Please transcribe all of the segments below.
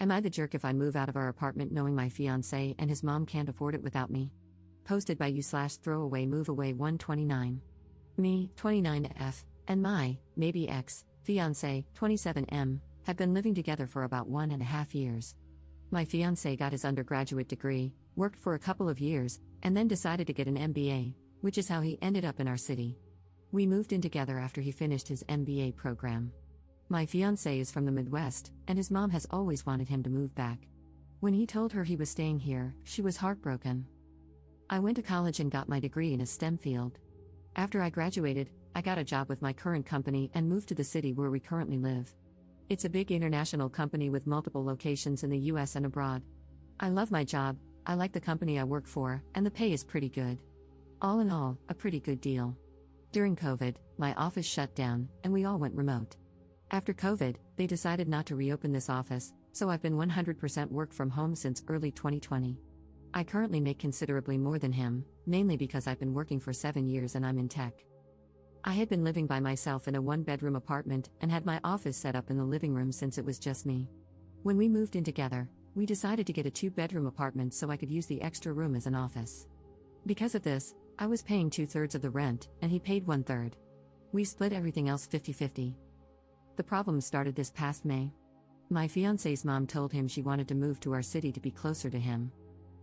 Am I the jerk if I move out of our apartment knowing my fiancé and his mom can't afford it without me? Posted by you/throwaway move away 129. Me, 29F, and my, maybe ex, fiancé, 27M, have been living together for about 1.5 years. My fiancé got his undergraduate degree, worked for a couple of years, and then decided to get an MBA, which is how he ended up in our city. We moved in together after he finished his MBA program. My fiancé is from the Midwest, and his mom has always wanted him to move back. When he told her he was staying here, she was heartbroken. I went to college and got my degree in a STEM field. After I graduated, I got a job with my current company and moved to the city where we currently live. It's a big international company with multiple locations in the US and abroad. I love my job, I like the company I work for, and the pay is pretty good. All in all, a pretty good deal. During COVID, my office shut down, and we all went remote. After COVID, they decided not to reopen this office, so I've been 100% work from home since early 2020. I currently make considerably more than him, mainly because I've been working for 7 years and I'm in tech. I had been living by myself in a 1-bedroom apartment and had my office set up in the living room since it was just me. When we moved in together, we decided to get a 2-bedroom apartment so I could use the extra room as an office. Because of this, I was paying 2/3 of the rent, and he paid 1/3. We split everything else 50-50. The problem started this past May. My fiancé's mom told him she wanted to move to our city to be closer to him.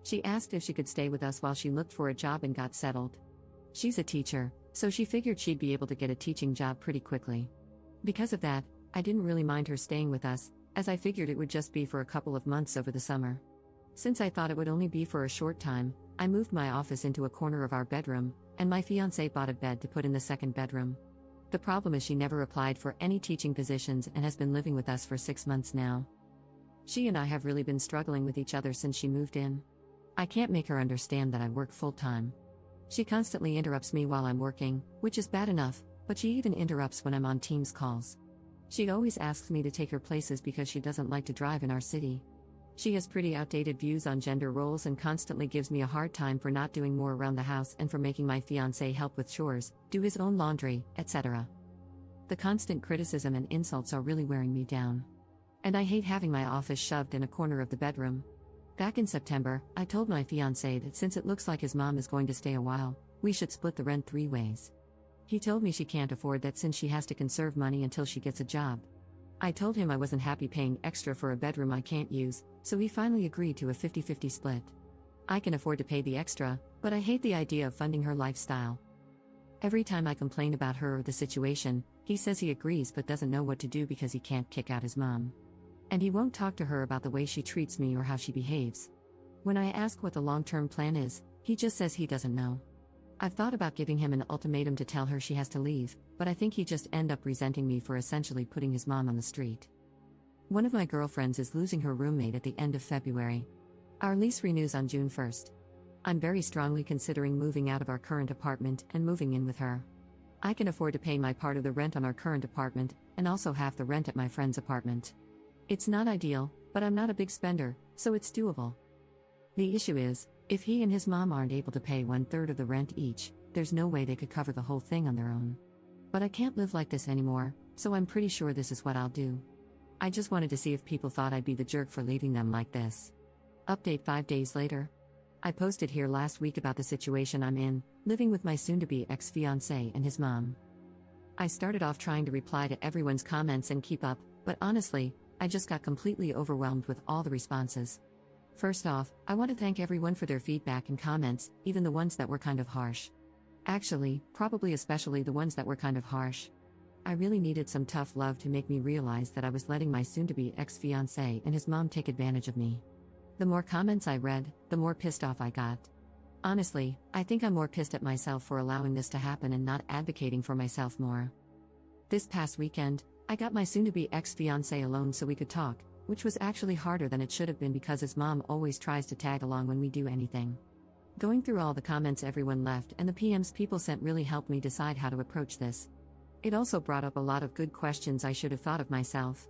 She asked if she could stay with us while she looked for a job and got settled. She's a teacher, so she figured she'd be able to get a teaching job pretty quickly. Because of that, I didn't really mind her staying with us, as I figured it would just be for a couple of months over the summer. Since I thought it would only be for a short time, I moved my office into a corner of our bedroom, and my fiancé bought a bed to put in the second bedroom. The problem is she never applied for any teaching positions and has been living with us for 6 months now. She and I have really been struggling with each other since she moved in. I can't make her understand that I work full-time. She constantly interrupts me while I'm working, which is bad enough, but she even interrupts when I'm on Teams calls. She always asks me to take her places because she doesn't like to drive in our city. She has pretty outdated views on gender roles and constantly gives me a hard time for not doing more around the house and for making my fiancé help with chores, do his own laundry, etc. The constant criticism and insults are really wearing me down. And I hate having my office shoved in a corner of the bedroom. Back in September, I told my fiancé that since it looks like his mom is going to stay a while, we should split the rent 3 ways. He told me she can't afford that since she has to conserve money until she gets a job. I told him I wasn't happy paying extra for a bedroom I can't use, so he finally agreed to a 50-50 split. I can afford to pay the extra, but I hate the idea of funding her lifestyle. Every time I complain about her or the situation, he says he agrees but doesn't know what to do because he can't kick out his mom. And he won't talk to her about the way she treats me or how she behaves. When I ask what the long-term plan is, he just says he doesn't know. I've thought about giving him an ultimatum to tell her she has to leave, but I think he'd just end up resenting me for essentially putting his mom on the street. One of my girlfriends is losing her roommate at the end of February. Our lease renews on June 1st. I'm very strongly considering moving out of our current apartment and moving in with her. I can afford to pay my part of the rent on our current apartment, and also half the rent at my friend's apartment. It's not ideal, but I'm not a big spender, so it's doable. The issue is, if he and his mom aren't able to pay 1/3 of the rent each, there's no way they could cover the whole thing on their own. But I can't live like this anymore, so I'm pretty sure this is what I'll do. I just wanted to see if people thought I'd be the jerk for leaving them like this. Update 5 days later. I posted here last week about the situation I'm in, living with my soon-to-be ex-fiancé and his mom. I started off trying to reply to everyone's comments and keep up, but honestly, I just got completely overwhelmed with all the responses. First off, I want to thank everyone for their feedback and comments, even the ones that were kind of harsh. Actually, probably especially the ones that were kind of harsh. I really needed some tough love to make me realize that I was letting my soon-to-be ex-fiancé and his mom take advantage of me. The more comments I read, the more pissed off I got. Honestly, I think I'm more pissed at myself for allowing this to happen and not advocating for myself more. This past weekend, I got my soon-to-be ex-fiancé alone so we could talk, which was actually harder than it should have been because his mom always tries to tag along when we do anything. Going through all the comments everyone left and the PMs people sent really helped me decide how to approach this. It also brought up a lot of good questions I should have thought of myself.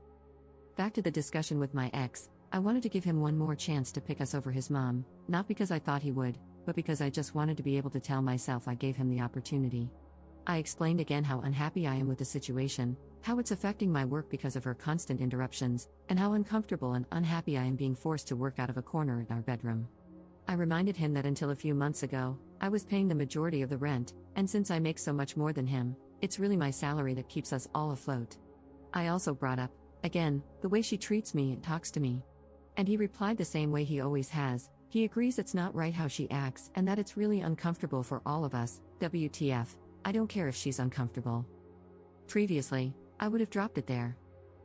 Back to the discussion with my ex, I wanted to give him one more chance to pick us over his mom, not because I thought he would, but because I just wanted to be able to tell myself I gave him the opportunity. I explained again how unhappy I am with the situation, how it's affecting my work because of her constant interruptions, and how uncomfortable and unhappy I am being forced to work out of a corner in our bedroom. I reminded him that until a few months ago, I was paying the majority of the rent, and since I make so much more than him, it's really my salary that keeps us all afloat. I also brought up, again, the way she treats me and talks to me. And he replied the same way he always has. He agrees it's not right how she acts and that it's really uncomfortable for all of us. WTF, I don't care if she's uncomfortable. Previously, I would have dropped it there.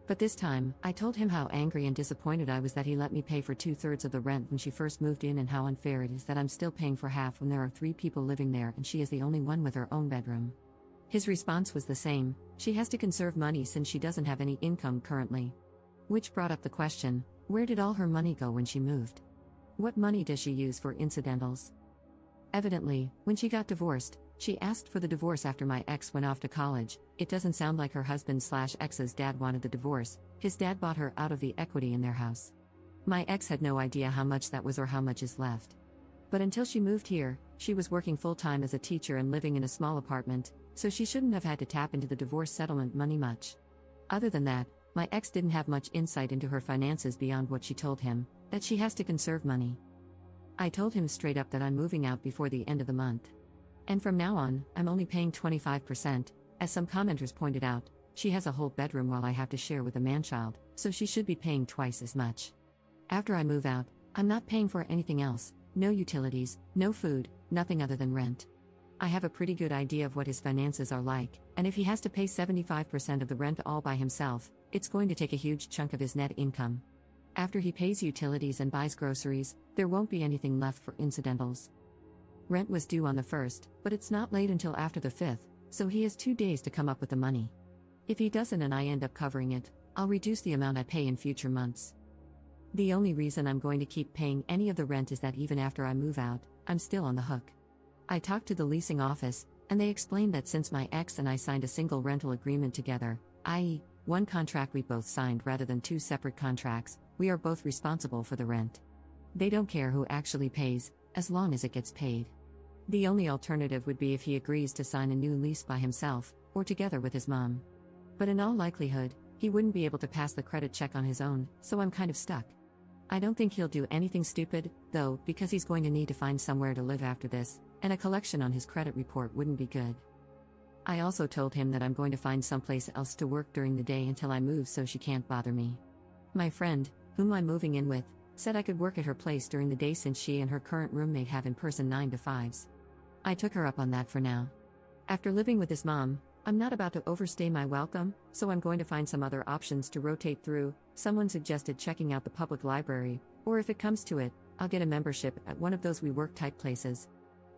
But this time, I told him how angry and disappointed I was that he let me pay for 2/3 of the rent when she first moved in and how unfair it is that I'm still paying for half when there are 3 people living there and she is the only one with her own bedroom. His response was the same: she has to conserve money since she doesn't have any income currently. Which brought up the question, where did all her money go when she moved? What money does she use for incidentals? Evidently, when she got divorced, she asked for the divorce after my ex went off to college. It doesn't sound like her husband/ex's dad wanted the divorce. His dad bought her out of the equity in their house. My ex had no idea how much that was or how much is left. But until she moved here, she was working full-time as a teacher and living in a small apartment, so she shouldn't have had to tap into the divorce settlement money much. Other than that, my ex didn't have much insight into her finances beyond what she told him, that she has to conserve money. I told him straight up that I'm moving out before the end of the month. And from now on, I'm only paying 25%. As some commenters pointed out, she has a whole bedroom while I have to share with a man-child, so she should be paying twice as much. After I move out, I'm not paying for anything else, no utilities, no food, nothing other than rent. I have a pretty good idea of what his finances are like, and if he has to pay 75% of the rent all by himself, it's going to take a huge chunk of his net income. After he pays utilities and buys groceries, there won't be anything left for incidentals. Rent was due on the 1st, but it's not late until after the 5th, so he has 2 days to come up with the money. If he doesn't and I end up covering it, I'll reduce the amount I pay in future months. The only reason I'm going to keep paying any of the rent is that even after I move out, I'm still on the hook. I talked to the leasing office, and they explained that since my ex and I signed a single rental agreement together, i.e., one contract we both signed rather than 2 separate contracts, we are both responsible for the rent. They don't care who actually pays, as long as it gets paid. The only alternative would be if he agrees to sign a new lease by himself, or together with his mom. But in all likelihood, he wouldn't be able to pass the credit check on his own, so I'm kind of stuck. I don't think he'll do anything stupid, though, because he's going to need to find somewhere to live after this, and a collection on his credit report wouldn't be good. I also told him that I'm going to find someplace else to work during the day until I move so she can't bother me. My friend, whom I'm moving in with, said I could work at her place during the day since she and her current roommate have in-person 9 to 5s. I took her up on that for now. After living with his mom, I'm not about to overstay my welcome, so I'm going to find some other options to rotate through. Someone suggested checking out the public library, or if it comes to it, I'll get a membership at one of those WeWork type places.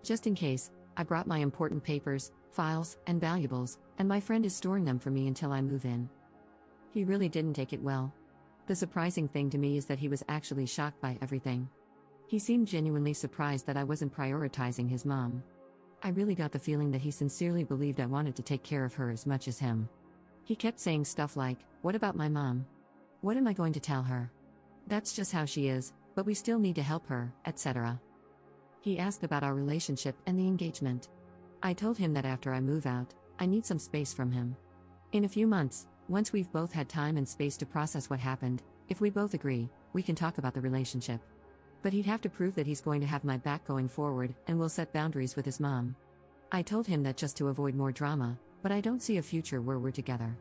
Just in case, I brought my important papers, files, and valuables, and my friend is storing them for me until I move in. He really didn't take it well. The surprising thing to me is that he was actually shocked by everything. He seemed genuinely surprised that I wasn't prioritizing his mom. I really got the feeling that he sincerely believed I wanted to take care of her as much as him. He kept saying stuff like, "What about my mom? What am I going to tell her? That's just how she is, but we still need to help her," etc. He asked about our relationship and the engagement. I told him that after I move out, I need some space from him. In a few months, once we've both had time and space to process what happened, if we both agree, we can talk about the relationship. But he'd have to prove that he's going to have my back going forward and will set boundaries with his mom. I told him that just to avoid more drama, but I don't see a future where we're together.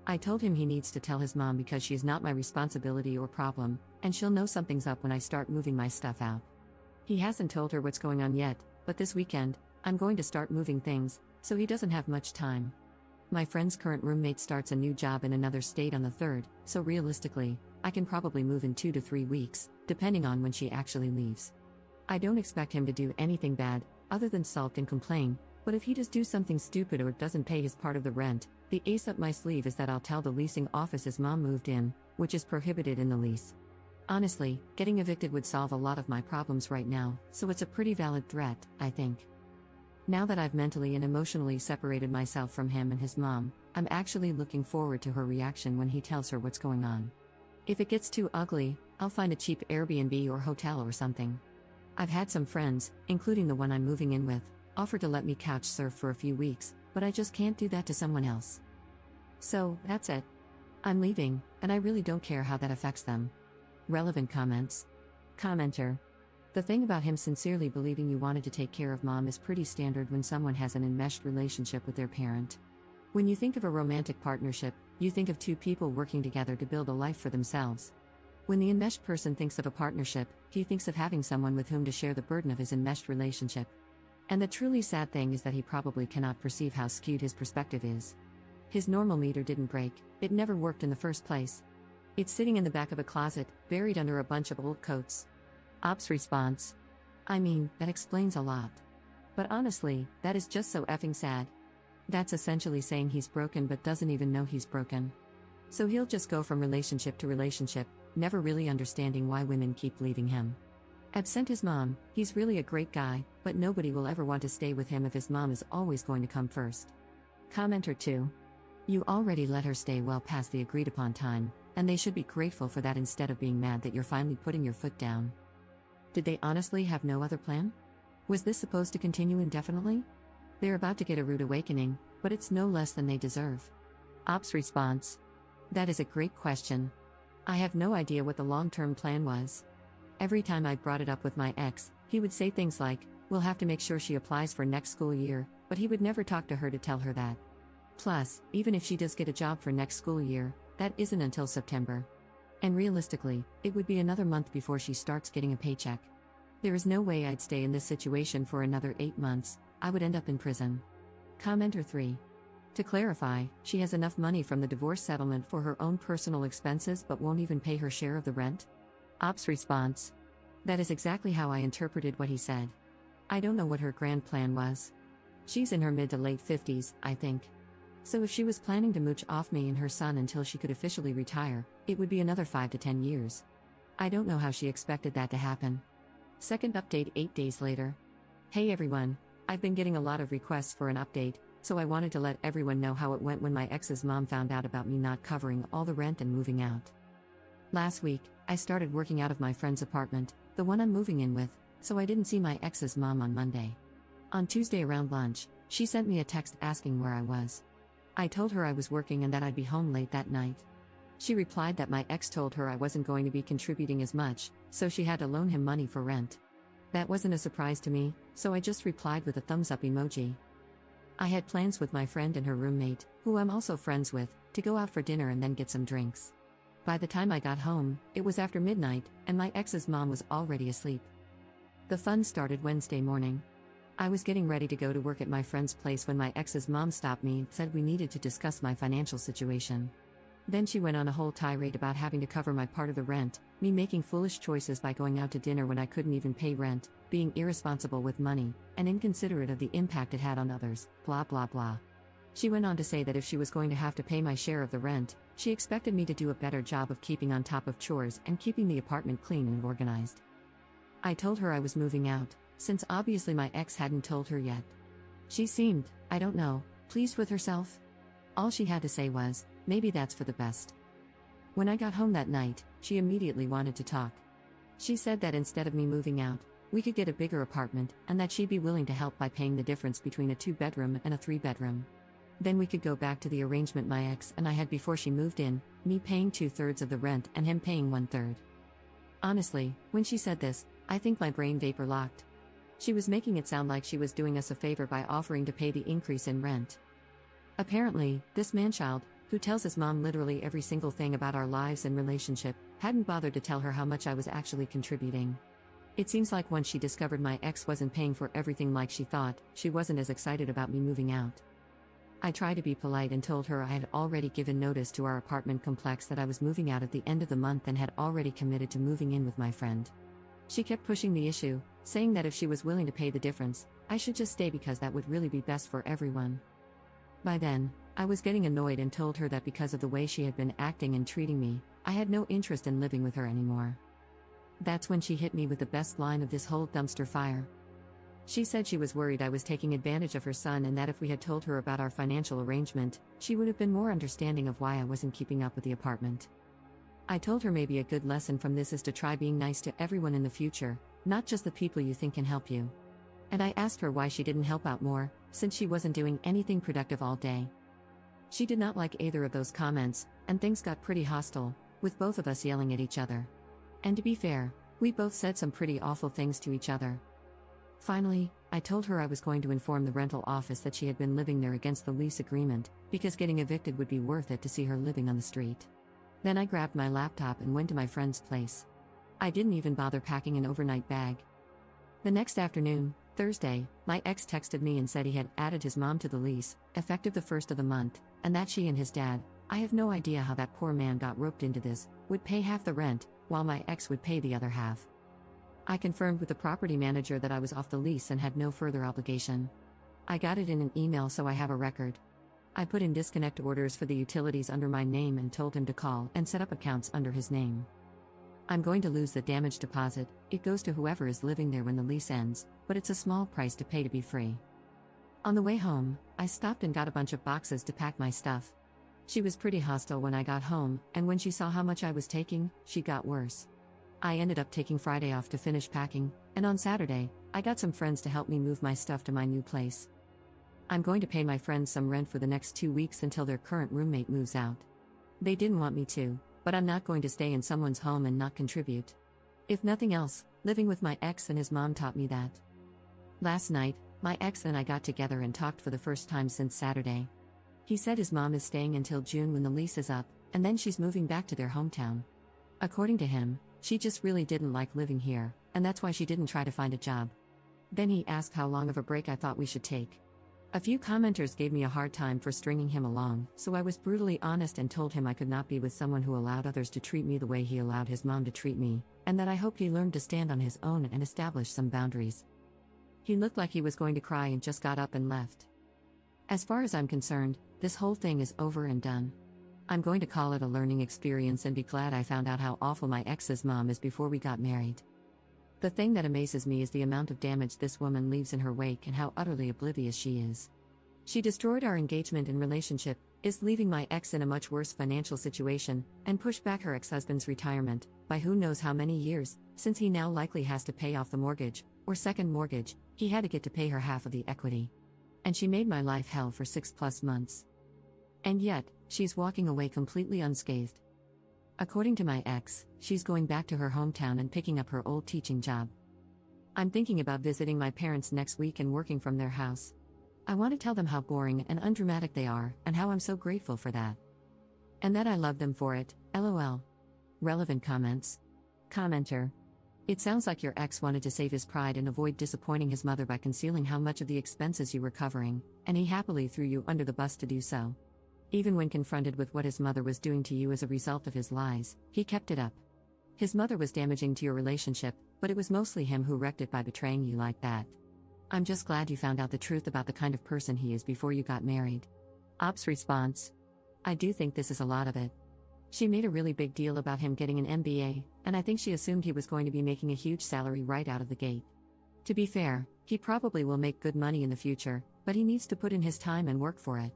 I told him he needs to tell his mom because she's not my responsibility or problem, and she'll know something's up when I start moving my stuff out. He hasn't told her what's going on yet, but this weekend, I'm going to start moving things, so he doesn't have much time. My friend's current roommate starts a new job in another state on the 3rd, so realistically, I can probably move in 2 to 3 weeks, depending on when she actually leaves. I don't expect him to do anything bad, other than sulk and complain, but if he does do something stupid or doesn't pay his part of the rent, the ace up my sleeve is that I'll tell the leasing office his mom moved in, which is prohibited in the lease. Honestly, getting evicted would solve a lot of my problems right now, so it's a pretty valid threat, I think. Now that I've mentally and emotionally separated myself from him and his mom, I'm actually looking forward to her reaction when he tells her what's going on. If it gets too ugly, I'll find a cheap Airbnb or hotel or something. I've had some friends, including the one I'm moving in with, offer to let me couch surf for a few weeks, but I just can't do that to someone else. So, that's it. I'm leaving, and I really don't care how that affects them. Relevant comments. Commenter. The thing about him sincerely believing you wanted to take care of mom is pretty standard when someone has an enmeshed relationship with their parent. When you think of a romantic partnership, you think of two people working together to build a life for themselves. When the enmeshed person thinks of a partnership, he thinks of having someone with whom to share the burden of his enmeshed relationship. And the truly sad thing is that he probably cannot perceive how skewed his perspective is. His normal meter didn't break, it never worked in the first place. It's sitting in the back of a closet, buried under a bunch of old coats. Ops response. I mean, that explains a lot. But honestly, that is just so effing sad. That's essentially saying he's broken but doesn't even know he's broken. So he'll just go from relationship to relationship, never really understanding why women keep leaving him. Absent his mom, he's really a great guy, but nobody will ever want to stay with him if his mom is always going to come first. Commenter 2. You already let her stay well past the agreed upon time, and they should be grateful for that instead of being mad that you're finally putting your foot down. Did they honestly have no other plan? Was this supposed to continue indefinitely? They're about to get a rude awakening, but it's no less than they deserve. Ops response. That is a great question. I have no idea what the long-term plan was. Every time I brought it up with my ex, he would say things like, we'll have to make sure she applies for next school year, but he would never talk to her to tell her that. Plus, even if she does get a job for next school year, that isn't until September. And realistically, it would be another month before she starts getting a paycheck. There is no way I'd stay in this situation for another 8 months, I would end up in prison. Commenter 3. To clarify, she has enough money from the divorce settlement for her own personal expenses but won't even pay her share of the rent? Ops response. That is exactly how I interpreted what he said. I don't know what her grand plan was. She's in her mid to late 50s, I think. So if she was planning to mooch off me and her son until she could officially retire, it would be another 5 to 10 years. I don't know how she expected that to happen. Second update 8 days later. Hey everyone, I've been getting a lot of requests for an update, so I wanted to let everyone know how it went when my ex's mom found out about me not covering all the rent and moving out. Last week, I started working out of my friend's apartment, the one I'm moving in with, so I didn't see my ex's mom on Monday. On Tuesday around lunch, she sent me a text asking where I was. I told her I was working and that I'd be home late that night. She replied that my ex told her I wasn't going to be contributing as much, so she had to loan him money for rent. That wasn't a surprise to me, so I just replied with a thumbs up emoji. I had plans with my friend and her roommate, who I'm also friends with, to go out for dinner and then get some drinks. By the time I got home, it was after midnight, and my ex's mom was already asleep. The fun started Wednesday morning. I was getting ready to go to work at my friend's place when my ex's mom stopped me and said we needed to discuss my financial situation. Then she went on a whole tirade about having to cover my part of the rent, me making foolish choices by going out to dinner when I couldn't even pay rent, being irresponsible with money, and inconsiderate of the impact it had on others, blah blah blah. She went on to say that if she was going to have to pay my share of the rent, she expected me to do a better job of keeping on top of chores and keeping the apartment clean and organized. I told her I was moving out, since obviously my ex hadn't told her yet. She seemed, I don't know, pleased with herself. All she had to say was, maybe that's for the best. When I got home that night, she immediately wanted to talk. She said that instead of me moving out, we could get a bigger apartment, and that she'd be willing to help by paying the difference between a 2-bedroom and a 3-bedroom. Then we could go back to the arrangement my ex and I had before she moved in, me paying 2/3 of the rent and him paying 1/3. Honestly, when she said this, I think my brain vapor locked. She was making it sound like she was doing us a favor by offering to pay the increase in rent. Apparently, this manchild, who tells his mom literally every single thing about our lives and relationship, hadn't bothered to tell her how much I was actually contributing. It seems like once she discovered my ex wasn't paying for everything like she thought, she wasn't as excited about me moving out. I tried to be polite and told her I had already given notice to our apartment complex that I was moving out at the end of the month and had already committed to moving in with my friend. She kept pushing the issue, saying that if she was willing to pay the difference, I should just stay because that would really be best for everyone. By then, I was getting annoyed and told her that because of the way she had been acting and treating me, I had no interest in living with her anymore. That's when she hit me with the best line of this whole dumpster fire. She said she was worried I was taking advantage of her son and that if we had told her about our financial arrangement, she would have been more understanding of why I wasn't keeping up with the apartment. I told her maybe a good lesson from this is to try being nice to everyone in the future, not just the people you think can help you. And I asked her why she didn't help out more, since she wasn't doing anything productive all day. She did not like either of those comments, and things got pretty hostile, with both of us yelling at each other. And to be fair, we both said some pretty awful things to each other. Finally, I told her I was going to inform the rental office that she had been living there against the lease agreement, because getting evicted would be worth it to see her living on the street. Then I grabbed my laptop and went to my friend's place. I didn't even bother packing an overnight bag. The next afternoon, Thursday, my ex texted me and said he had added his mom to the lease, effective the first of the month, and that she and his dad, I have no idea how that poor man got roped into this, would pay half the rent, while my ex would pay the other half. I confirmed with the property manager that I was off the lease and had no further obligation. I got it in an email so I have a record. I put in disconnect orders for the utilities under my name and told him to call and set up accounts under his name. I'm going to lose the damage deposit, it goes to whoever is living there when the lease ends, but it's a small price to pay to be free. On the way home, I stopped and got a bunch of boxes to pack my stuff. She was pretty hostile when I got home, and when she saw how much I was taking, she got worse. I ended up taking Friday off to finish packing, and on Saturday, I got some friends to help me move my stuff to my new place. I'm going to pay my friends some rent for the next 2 weeks until their current roommate moves out. They didn't want me to, but I'm not going to stay in someone's home and not contribute. If nothing else, living with my ex and his mom taught me that. Last night, my ex and I got together and talked for the first time since Saturday. He said his mom is staying until June when the lease is up, and then she's moving back to their hometown. According to him, she just really didn't like living here, and that's why she didn't try to find a job. Then he asked how long of a break I thought we should take. A few commenters gave me a hard time for stringing him along, so I was brutally honest and told him I could not be with someone who allowed others to treat me the way he allowed his mom to treat me, and that I hoped he learned to stand on his own and establish some boundaries. He looked like he was going to cry and just got up and left. As far as I'm concerned, this whole thing is over and done. I'm going to call it a learning experience and be glad I found out how awful my ex's mom is before we got married. The thing that amazes me is the amount of damage this woman leaves in her wake and how utterly oblivious she is. She destroyed our engagement and relationship, is leaving my ex in a much worse financial situation, and pushed back her ex-husband's retirement, by who knows how many years, since he now likely has to pay off the mortgage, or second mortgage, he had to get to pay her half of the equity. And she made my life hell for 6+ months. And yet, she's walking away completely unscathed. According to my ex, she's going back to her hometown and picking up her old teaching job. I'm thinking about visiting my parents next week and working from their house. I want to tell them how boring and undramatic they are, and how I'm so grateful for that. And that I love them for it, lol. Relevant comments. Commenter. It sounds like your ex wanted to save his pride and avoid disappointing his mother by concealing how much of the expenses you were covering, and he happily threw you under the bus to do so. Even when confronted with what his mother was doing to you as a result of his lies, he kept it up. His mother was damaging to your relationship, but it was mostly him who wrecked it by betraying you like that. I'm just glad you found out the truth about the kind of person he is before you got married. Ops response. I do think this is a lot of it. She made a really big deal about him getting an MBA, and I think she assumed he was going to be making a huge salary right out of the gate. To be fair, he probably will make good money in the future, but he needs to put in his time and work for it.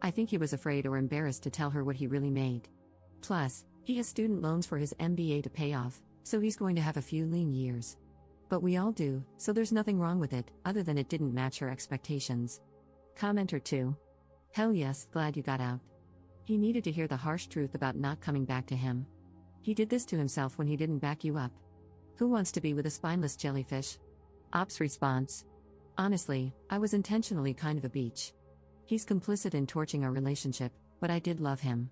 I think he was afraid or embarrassed to tell her what he really made. Plus, he has student loans for his MBA to pay off, so he's going to have a few lean years. But we all do, so there's nothing wrong with it, other than it didn't match her expectations. Commenter 2. Hell yes, glad you got out. He needed to hear the harsh truth about not coming back to him. He did this to himself when he didn't back you up. Who wants to be with a spineless jellyfish? Ops response. Honestly, I was intentionally kind of a beach. He's complicit in torching our relationship, but I did love him.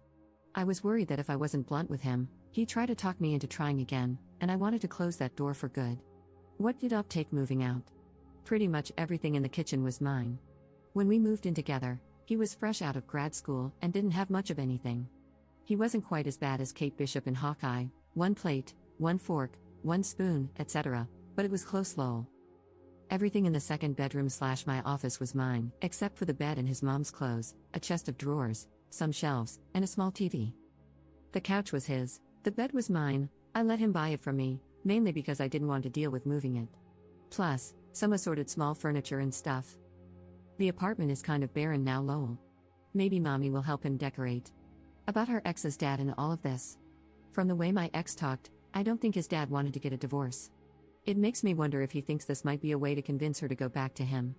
I was worried that if I wasn't blunt with him, he'd try to talk me into trying again, and I wanted to close that door for good. What did Op take moving out? Pretty much everything in the kitchen was mine. When we moved in together, he was fresh out of grad school and didn't have much of anything. He wasn't quite as bad as Kate Bishop in Hawkeye, 1 plate, 1 fork, 1 spoon, etc., but it was close lol. Everything in the second bedroom/my office was mine, except for the bed and his mom's clothes, a chest of drawers, some shelves, and a small TV. The couch was his, the bed was mine, I let him buy it from me, mainly because I didn't want to deal with moving it. Plus, some assorted small furniture and stuff. The apartment is kind of barren now lol. Maybe mommy will help him decorate. About her ex's dad and all of this. From the way my ex talked, I don't think his dad wanted to get a divorce. It makes me wonder if he thinks this might be a way to convince her to go back to him.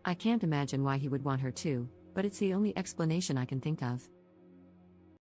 I can't imagine why he would want her to, but it's the only explanation I can think of.